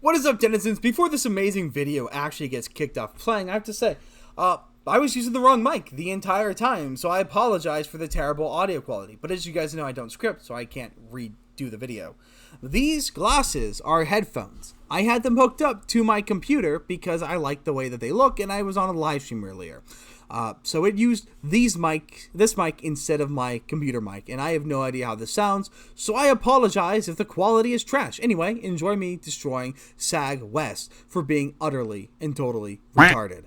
What is up, denizens? Before this amazing video actually gets kicked off playing, I have to say, I was using the wrong mic the entire time, so I apologize for the terrible audio quality. But as you guys know, I don't script, so I can't redo the video. These glasses are headphones. I had them hooked up to my computer because I like the way that they look, and I was on a live stream earlier. So it used this mic instead of my computer mic, and I have no idea how this sounds, so I apologize if the quality is trash. Anyway, enjoy me destroying SAG West for being utterly and totally retarded.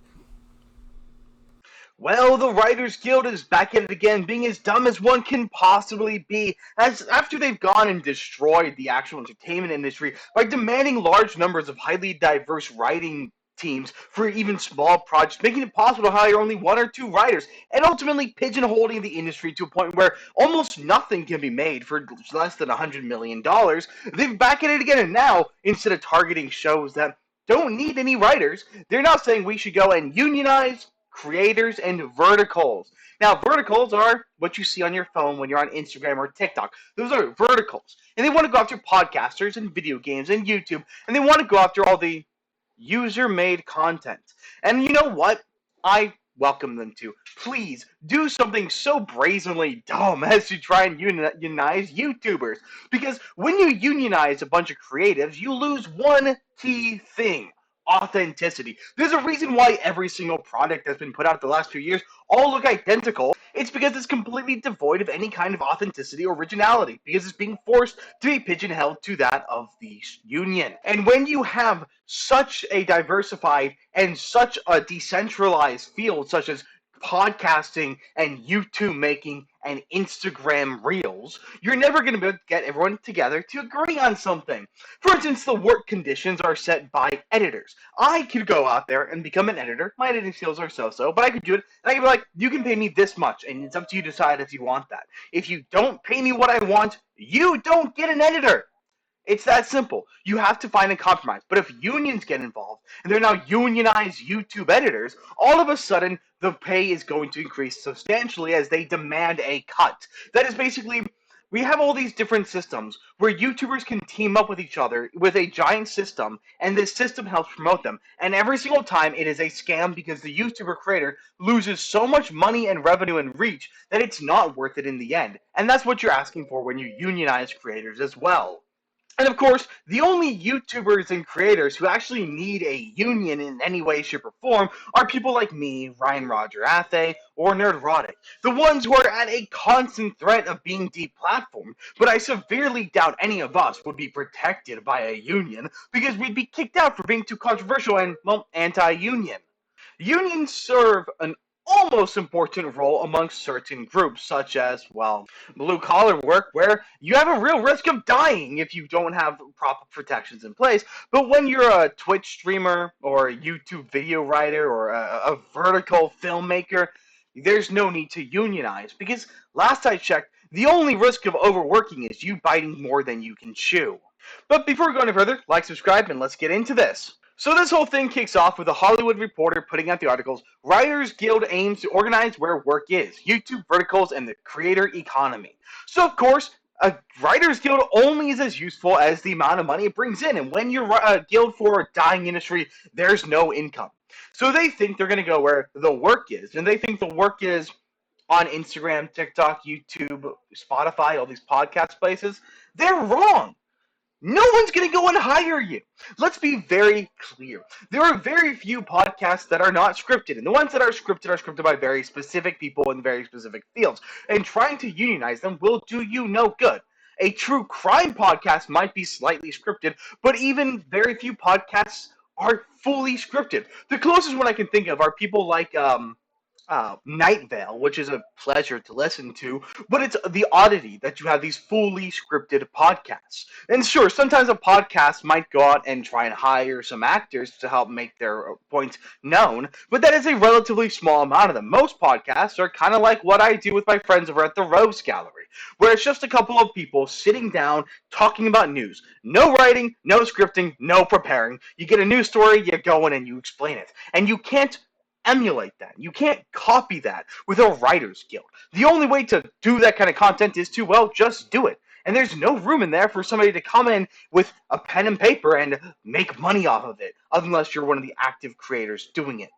Well, the Writers Guild is back at it again, being as dumb as one can possibly be, as after they've gone and destroyed the actual entertainment industry by demanding large numbers of highly diverse writing teams for even small projects, making it possible to hire only one or two writers, and ultimately pigeonholing the industry to a point where almost nothing can be made for less than $100 million. They're back at it again, and now, instead of targeting shows that don't need any writers, they're now saying we should go and unionize creators and verticals. Now, verticals are what you see on your phone when you're on Instagram or TikTok. Those are verticals. And they want to go after podcasters and video games and YouTube, and they want to go after all the user-made content. And you know what? I welcome them to. Please do something so brazenly dumb as to try and unionize YouTubers. Because when you unionize a bunch of creatives, you lose one key thing: authenticity. There's a reason why every single product that's been put out the last few years all look identical. It's because it's completely devoid of any kind of authenticity or originality, because it's being forced to be pigeonholed to that of the union. And when you have such a diversified and such a decentralized field, such as podcasting and YouTube making and Instagram reels, you're never going to be able to get everyone together to agree on something. For instance, the work conditions are set by editors. I could go out there and become an editor. My editing skills are so-so, but I could do it, and I could be like, you can pay me this much, and it's up to you to decide if you want that. If you don't pay me what I want, you don't get an editor. It's that simple. You have to find a compromise. But if unions get involved, and they're now unionized YouTube editors, all of a sudden the pay is going to increase substantially as they demand a cut. That is basically, we have all these different systems where YouTubers can team up with each other with a giant system, and this system helps promote them. And every single time it is a scam because the YouTuber creator loses so much money and revenue and reach that it's not worth it in the end. And that's what you're asking for when you unionize creators as well. And of course, the only YouTubers and creators who actually need a union in any way, shape, or form are people like me, Ryan Roger Athe, or Nerdrotic. The ones who are at a constant threat of being deplatformed, but I severely doubt any of us would be protected by a union, because we'd be kicked out for being too controversial and, well, anti-union. Unions serve an almost important role amongst certain groups, such as, well, blue-collar work, where you have a real risk of dying if you don't have proper protections in place. But when you're a Twitch streamer or a YouTube video writer or a vertical filmmaker, there's no need to unionize, because last I checked, the only risk of overworking is you biting more than you can chew. But before we go any further, like, subscribe, and let's get into this. So this whole thing kicks off with a Hollywood Reporter putting out the articles, Writers Guild aims to organize where work is, YouTube verticals and the creator economy. So of course, a Writers Guild only is as useful as the amount of money it brings in, and when you're a guild for a dying industry, there's no income. So they think they're going to go where the work is, and they think the work is on Instagram, TikTok, YouTube, Spotify, all these podcast places. They're wrong. No one's going to go and hire you. Let's be very clear. There are very few podcasts that are not scripted, and the ones that are scripted by very specific people in very specific fields, and trying to unionize them will do you no good. A true crime podcast might be slightly scripted, but even very few podcasts are fully scripted. The closest one I can think of are people like Night Vale, which is a pleasure to listen to, but it's the oddity that you have these fully scripted podcasts. And sure, sometimes a podcast might go out and try and hire some actors to help make their points known, but that is a relatively small amount of them. Most podcasts are kind of like what I do with my friends over at the Rose Gallery, where it's just a couple of people sitting down talking about news. No writing, no scripting, no preparing. You get a news story, you go in and you explain it. And you can't emulate that. You can't copy that with a writer's guild. The only way to do that kind of content is to, well, just do it. And there's no room in there for somebody to come in with a pen and paper and make money off of it, unless you're one of the active creators doing it.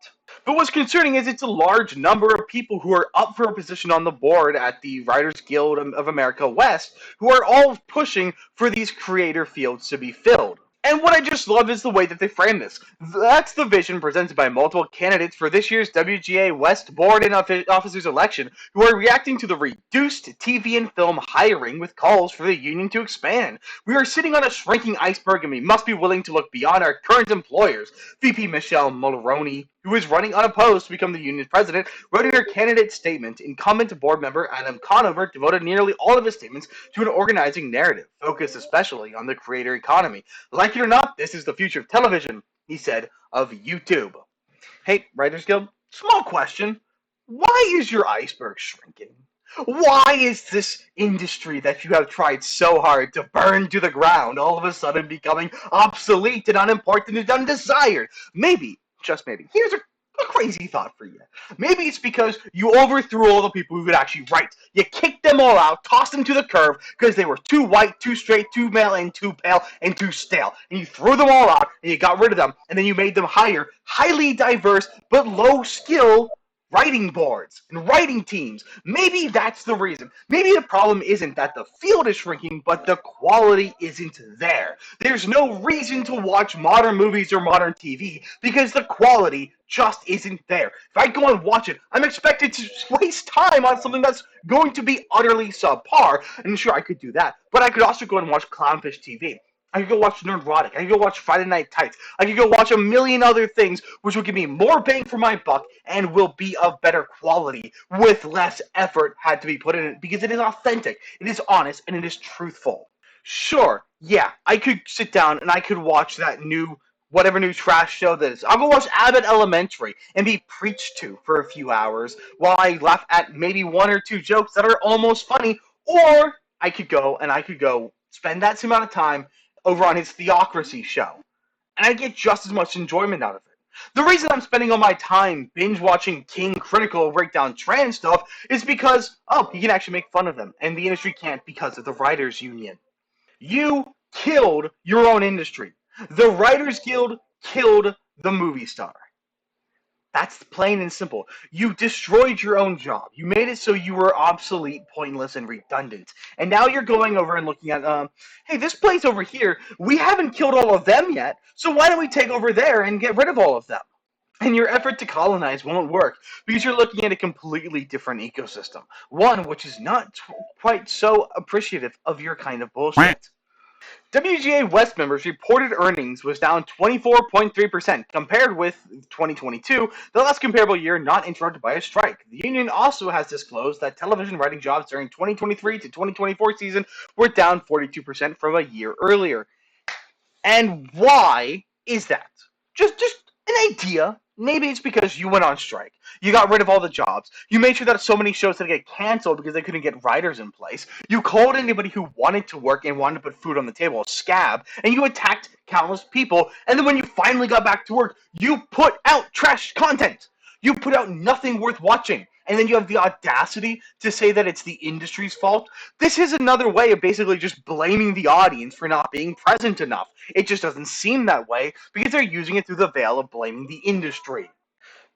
But what's concerning is it's a large number of people who are up for a position on the board at the Writers Guild of America West who are all pushing for these creator fields to be filled. And what I just love is the way that they frame this. That's the vision presented by multiple candidates for this year's WGA West Board and Officers election, who are reacting to the reduced TV and film hiring with calls for the union to expand. We are sitting on a shrinking iceberg and we must be willing to look beyond our current employers. VP Michelle Mulroney, who is running unopposed to become the union's president, wrote in her candidate statement. Incumbent board member Adam Conover devoted nearly all of his statements to an organizing narrative, focused especially on the creator economy. Like it or not, this is the future of television, he said, of YouTube. Hey, Writers Guild, small question. Why is your iceberg shrinking? Why is this industry that you have tried so hard to burn to the ground all of a sudden becoming obsolete and unimportant and undesired? Maybe, just maybe, here's a crazy thought for you. Maybe it's because you overthrew all the people who could actually write. You kicked them all out, tossed them to the curb because they were too white, too straight, too male, and too pale, and too stale. And you threw them all out, and you got rid of them, and then you made them hire highly diverse but low skill writing boards and writing teams. Maybe that's the reason. Maybe the problem isn't that the field is shrinking, but the quality isn't there. There's no reason to watch modern movies or modern TV because the quality just isn't there. If I go and watch it, I'm expected to waste time on something that's going to be utterly subpar. And sure, I could do that, but I could also go and watch Clownfish TV. I could go watch Nerdrotic. I could go watch Friday Night Tights. I could go watch a million other things which will give me more bang for my buck and will be of better quality with less effort had to be put in it because it is authentic, it is honest, and it is truthful. Sure, yeah, I could sit down and I could watch that whatever new trash show that is. I'll go watch Abbott Elementary and be preached to for a few hours while I laugh at maybe one or two jokes that are almost funny, or I could go spend that same amount of time over on his Theocracy show, and I get just as much enjoyment out of it. The reason I'm spending all my time binge watching King Critical break down trans stuff is because, he can actually make fun of them, and the industry can't because of the Writers Union. You killed your own industry. The Writers Guild killed the movie star. That's plain and simple. You destroyed your own job. You made it so you were obsolete, pointless, and redundant. And now you're going over and looking at, hey, this place over here, we haven't killed all of them yet, so why don't we take over there and get rid of all of them? And your effort to colonize won't work because you're looking at a completely different ecosystem. One which is not quite so appreciative of your kind of bullshit. WGA West members' reported earnings was down 24.3% compared with 2022, the last comparable year not interrupted by a strike. The union also has disclosed that television writing jobs during 2023 to 2024 season were down 42% from a year earlier. And why is that? Just an idea. Maybe it's because you went on strike. You got rid of all the jobs. You made sure that so many shows had to get canceled because they couldn't get writers in place. You called anybody who wanted to work and wanted to put food on the table a scab, and you attacked countless people. And then when you finally got back to work, you put out trash content. You put out nothing worth watching. And then you have the audacity to say that it's the industry's fault. This is another way of basically just blaming the audience for not being present enough. It just doesn't seem that way because they're using it through the veil of blaming the industry.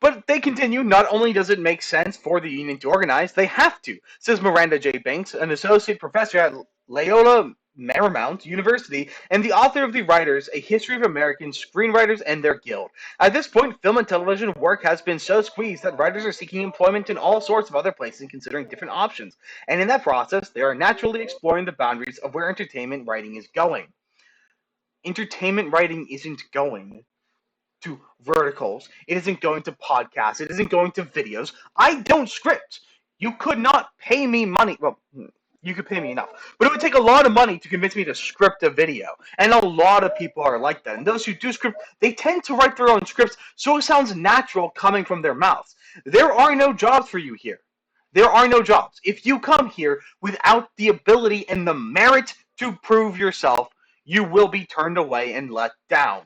But they continue, not only does it make sense for the union to organize, they have to, says Miranda J. Banks, an associate professor at Loyola Marymount University and the author of The Writers, A History of American Screenwriters and Their Guild. At this point, film and television work has been so squeezed that writers are seeking employment in all sorts of other places and considering different options. And in that process, they are naturally exploring the boundaries of where entertainment writing is going. Entertainment writing isn't going to verticals. It isn't going to podcasts. It isn't going to videos. I don't script. You could not pay me money. Well, you could pay me enough. But it would take a lot of money to convince me to script a video. And a lot of people are like that. And those who do script, they tend to write their own scripts so it sounds natural coming from their mouths. There are no jobs for you here. There are no jobs. If you come here without the ability and the merit to prove yourself, you will be turned away and let down.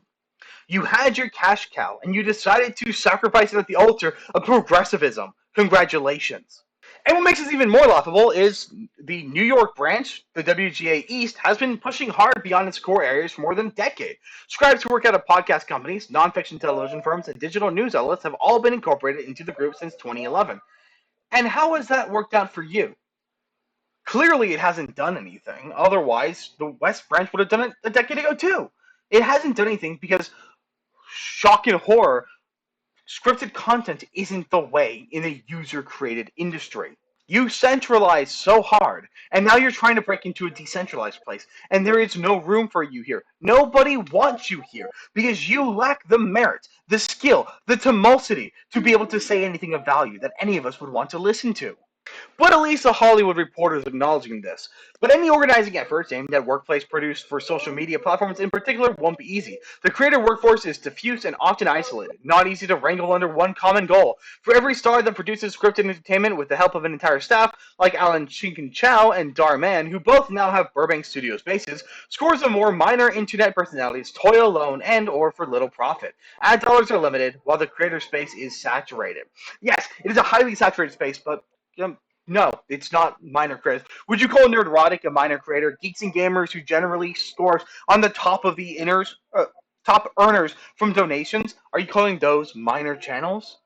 You had your cash cow, and you decided to sacrifice it at the altar of progressivism. Congratulations. And what makes this even more laughable is the New York branch, the WGA East, has been pushing hard beyond its core areas for more than a decade. Scribes who work out of podcast companies, nonfiction television firms, and digital news outlets have all been incorporated into the group since 2011. And how has that worked out for you? Clearly, it hasn't done anything. Otherwise, the West branch would have done it a decade ago, too. It hasn't done anything because, shock and horror, scripted content isn't the way in a user-created industry. You centralize so hard, and now you're trying to break into a decentralized place, and there is no room for you here. Nobody wants you here because you lack the merit, the skill, the tumultuosity to be able to say anything of value that any of us would want to listen to. But at least the Hollywood Reporter is acknowledging this. But any organizing efforts aimed at workplace produced for social media platforms in particular won't be easy. The creator workforce is diffuse and often isolated, not easy to wrangle under one common goal. For every star that produces scripted entertainment with the help of an entire staff, like Alan Chinkin Chow and Dar Man, who both now have Burbank Studios bases, scores of more minor internet personalities toil alone and or for little profit. Ad dollars are limited, while the creator space is saturated. Yes, it is a highly saturated space, but no, it's not minor creators. Would you call Nerdrotic a minor creator? Geeks and gamers who generally scores on the top of the top earners from donations, are you calling those minor channels?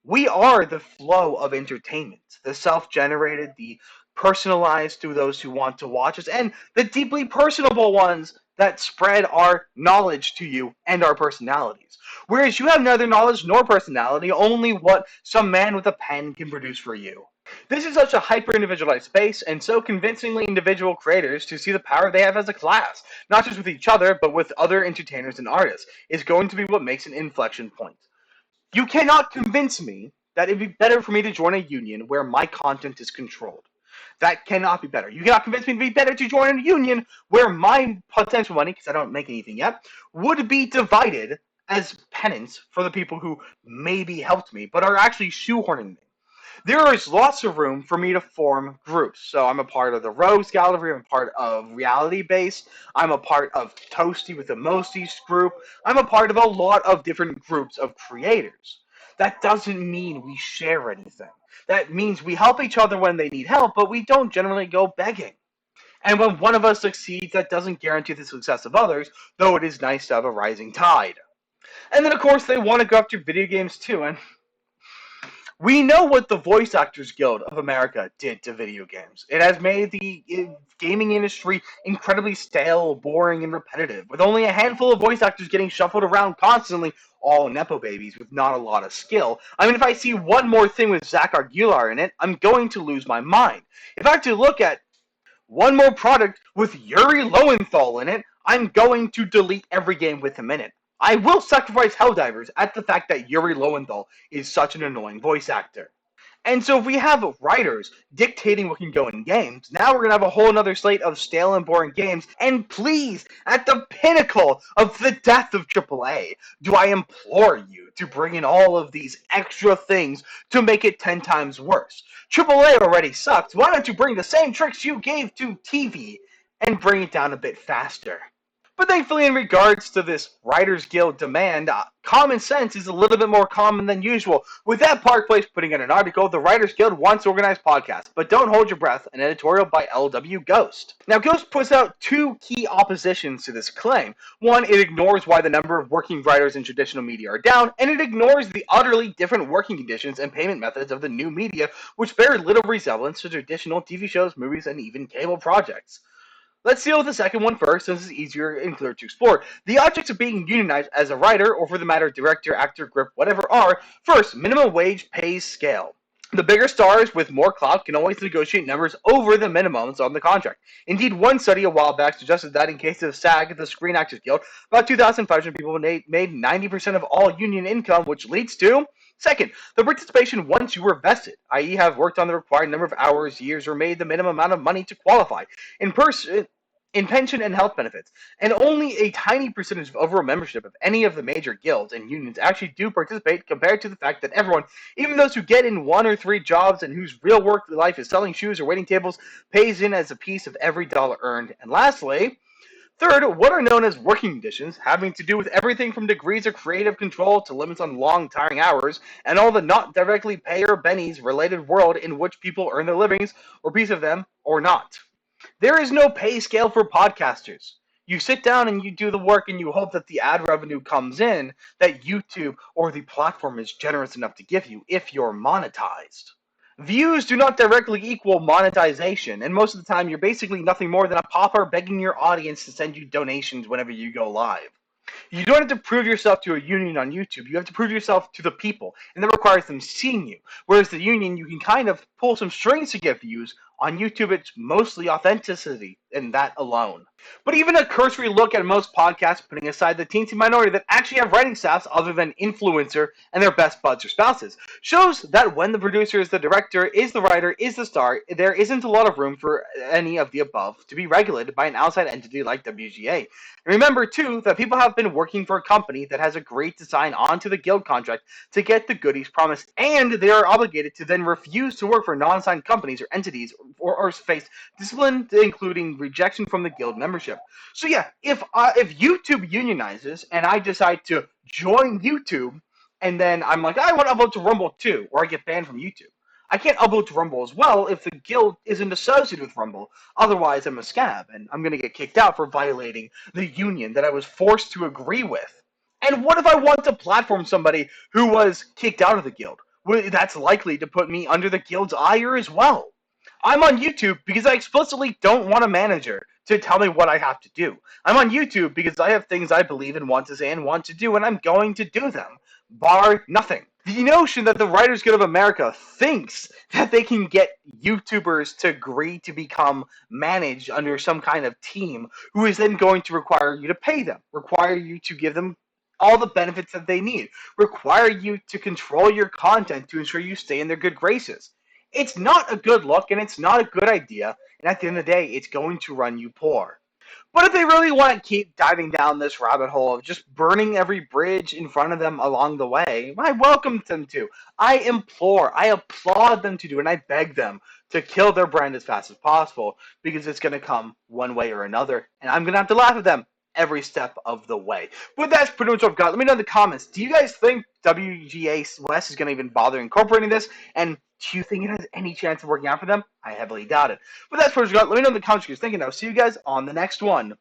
We are the flow of entertainment, the self-generated, the personalized to those who want to watch us, and the deeply personable ones that spread our knowledge to you and our personalities. Whereas you have neither knowledge nor personality, only what some man with a pen can produce for you. This is such a hyper-individualized space, and so convincingly individual creators to see the power they have as a class, not just with each other, but with other entertainers and artists, is going to be what makes an inflection point. You cannot convince me that it'd be better for me to join a union where my content is controlled. That cannot be better. You cannot convince me to be better to join a union where my potential money, because I don't make anything yet, would be divided as penance for the people who maybe helped me, but are actually shoehorning me. There is lots of room for me to form groups. So I'm a part of the Rogues Gallery, I'm a part of Reality Base, I'm a part of Toasty with the Mosties group, I'm a part of a lot of different groups of creators. That doesn't mean we share anything. That means we help each other when they need help, but we don't generally go begging. And when one of us succeeds, that doesn't guarantee the success of others, though it is nice to have a rising tide. And then, of course, they want to go after video games too, and we know what the Voice Actors Guild of America did to video games. It has made the gaming industry incredibly stale, boring, and repetitive, with only a handful of voice actors getting shuffled around constantly, all Nepo babies with not a lot of skill. I mean, if I see one more thing with Zach Aguilar in it, I'm going to lose my mind. If I have to look at one more product with Yuri Lowenthal in it, I'm going to delete every game with him in it. I will sacrifice Helldivers at the fact that Yuri Lowenthal is such an annoying voice actor. And so if we have writers dictating what can go in games, now we're going to have a whole other slate of stale and boring games. And please, at the pinnacle of the death of AAA, do I implore you to bring in all of these extra things to make it 10 times worse. AAA already sucked. Why don't you bring the same tricks you gave to TV and bring it down a bit faster? But thankfully, in regards to this Writers Guild demand, common sense is a little bit more common than usual. With that, Park Place putting in an article, the Writers Guild wants to organize podcasts, but don't hold your breath, an editorial by LW Ghost. Now, Ghost puts out two key oppositions to this claim. One, it ignores why the number of working writers in traditional media are down, and it ignores the utterly different working conditions and payment methods of the new media, which bear little resemblance to traditional TV shows, movies, and even cable projects. Let's deal with the second one first, since it's easier and clearer to explore. The objects of being unionized as a writer, or for the matter, director, actor, grip, whatever, are, first, minimum wage pays scale. The bigger stars with more clout can always negotiate numbers over the minimums on the contract. Indeed, one study a while back suggested that in case of SAG, the Screen Actors Guild, about 2,500 people made 90% of all union income, which leads to second, the participation once you were vested, i.e. have worked on the required number of hours, years, or made the minimum amount of money to qualify. In pension and health benefits, and only a tiny percentage of overall membership of any of the major guilds and unions actually do participate compared to the fact that everyone, even those who get in 1 or 3 jobs and whose real work life is selling shoes or waiting tables, pays in as a piece of every dollar earned. And lastly, Third, what are known as working conditions, having to do with everything from degrees of creative control to limits on long, tiring hours, and all the not directly pay or bennies related world in which people earn their livings, or piece of them, or not. There is no pay scale for podcasters. You sit down and you do the work and you hope that the ad revenue comes in that YouTube or the platform is generous enough to give you if you're monetized. Views do not directly equal monetization, and most of the time you're basically nothing more than a pauper begging your audience to send you donations whenever you go live. You don't have to prove yourself to a union on YouTube. You have to prove yourself to the people, and that requires them seeing you. Whereas the union, you can kind of pull some strings to get views. On YouTube, it's mostly authenticity, and that alone. But even a cursory look at most podcasts, putting aside the teensy minority that actually have writing staffs other than influencer and their best buds or spouses, shows that when the producer is the director, is the writer, is the star, there isn't a lot of room for any of the above to be regulated by an outside entity like WGA. Remember, too, that people have been working for a company that has agreed to sign onto the guild contract to get the goodies promised, and they are obligated to then refuse to work for non-signed companies or entities or face discipline, including rejection from the guild membership. So yeah, if YouTube unionizes and I decide to join YouTube, and then I'm like, I want to upload to Rumble too, or I get banned from YouTube. I can't upload to Rumble as well if the guild isn't associated with Rumble. Otherwise, I'm a scab, and I'm going to get kicked out for violating the union that I was forced to agree with. And what if I want to platform somebody who was kicked out of the guild? Well, that's likely to put me under the guild's ire as well. I'm on YouTube because I explicitly don't want a manager to tell me what I have to do. I'm on YouTube because I have things I believe and want to say and want to do, and I'm going to do them, bar nothing. The notion that the Writers Guild of America thinks that they can get YouTubers to agree to become managed under some kind of team who is then going to require you to pay them, require you to give them all the benefits that they need, require you to control your content to ensure you stay in their good graces. It's not a good look and it's not a good idea, and at the end of the day, it's going to run you poor. But if they really want to keep diving down this rabbit hole of just burning every bridge in front of them along the way, I welcome them to. I implore, I applaud them to do, and I beg them to kill their brand as fast as possible because it's going to come one way or another, and I'm going to have to laugh at them every step of the way. But that's pretty much what I've got. Let me know in the comments. Do you guys think WGA West is going to even bother incorporating this? And do you think it has any chance of working out for them? I heavily doubt it. But that's pretty much what I've got. Let me know in the comments what you're thinking. I'll see you guys on the next one.